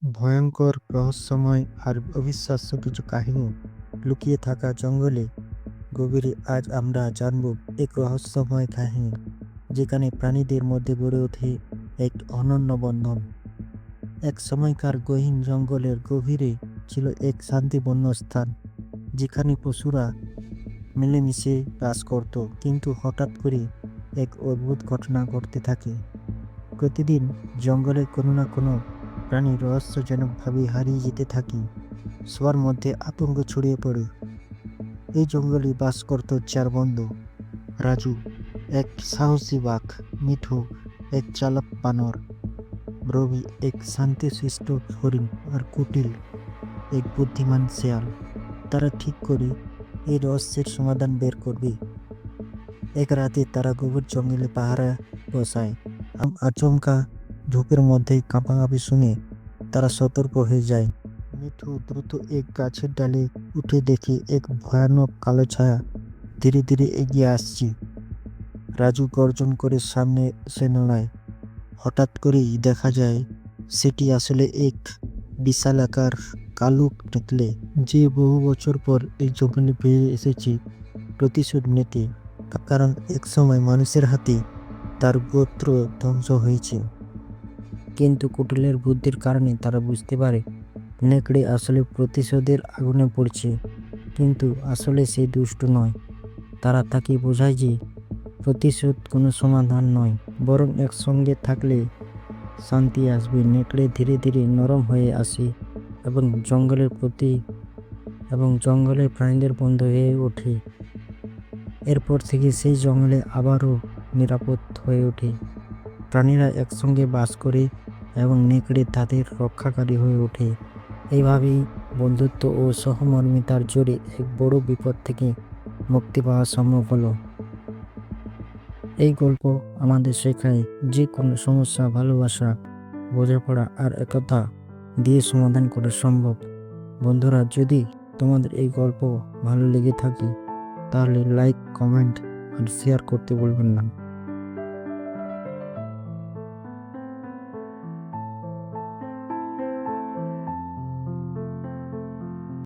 ভয়ঙ্কর, রহস্যময় আর অবিশ্বাস্য কিছু কাহিনী লুকিয়ে থাকা জঙ্গলে গভীরে আজ আমরা জানব এক রহস্যময় কাহিনী যেখানে প্রাণীদের মধ্যে গড়ে ওঠে এক অনন্য বন্ধন। এক সময়কার গহীন জঙ্গলের গভীরে ছিল এক শান্তিপূর্ণ স্থান যেখানে পশুরা মিলেমিশে বাস করত। কিন্তু হঠাৎ করে এক অদ্ভুত ঘটনা ঘটতে থাকে। প্রতিদিন জঙ্গলে কোনো না কোনো প্রাণী রহস্যজনকভাবে হারিয়ে যেতে থাকে। সবার মধ্যে আতঙ্ক ছড়িয়ে পড়ে। এই জঙ্গলে বাস করত চার বন্ধু: রাজু, এক সাহসী বাঘ; মিঠু, এক চালাক বানর; রবি, এক শান্তশিষ্ট হরিণ; আর কুটিল, এক বুদ্ধিমান শেয়াল। তারা ঠিক করে এই রহস্যের সমাধান বের করবে। এক রাতে তারা গভীর জঙ্গলে পাহারা বসায়। আচমকা ঝোপের মধ্যেই কাঁপাকাঁপি শুনে তারা সতর্ক হয়ে যায়। মিঠু দ্রুত এক গাছের ডালে উঠে দেখে এক ভয়ানক কালো ছায়া ধীরে ধীরে এগিয়ে আসছে। রাজু গর্জন করে সামনে এসে দাঁড়ায়। হঠাৎ করেই দেখা যায় সেটি আসলে এক বিশালাকার কালো নেকড়ে, যে বহু বছর পর এই জঙ্গলে ফিরে এসেছে প্রতিশোধ নিতে। কারণ এক সময় মানুষের হাতে তার গোত্র ধ্বংস হয়েছে। কিন্তু কুটিলের বুদ্ধির কারণে তারা বুঝতে পারে নেকড়ে আসলে প্রতিশোধের আগুনে পড়ছে। কিন্তু আসলে সে দুষ্ট নয়। তারা তাকে বোঝায় যে প্রতিশোধ কোনো সমাধান নয়, বরং একসঙ্গে থাকলে শান্তি আসবে। নেকড়ে ধীরে ধীরে নরম হয়ে আসে এবং জঙ্গলের প্রাণীদের বন্ধু হয়ে ওঠে। এরপর থেকে সেই জঙ্গলে আবারও নিরাপদ হয়ে ওঠে। প্রাণীরা একসঙ্গে বাস করে এবং নেকড়ে তাদের রক্ষাকারী হয়ে ওঠে। এইভাবেই বন্ধুত্ব ও সহমর্মিতার জোরে এক বড় বিপদ থেকে মুক্তি পাওয়া সম্ভব হলো। এই গল্প আমাদের শেখায় যে কোনো সমস্যা ভালোবাসা, বোঝাপড়া আর একতা দিয়ে সমাধান করা সম্ভব। বন্ধুরা, যদি তোমাদের এই গল্প ভালো লেগে থাকে তাহলে লাইক, কমেন্ট আর শেয়ার করতে ভুলবেন না।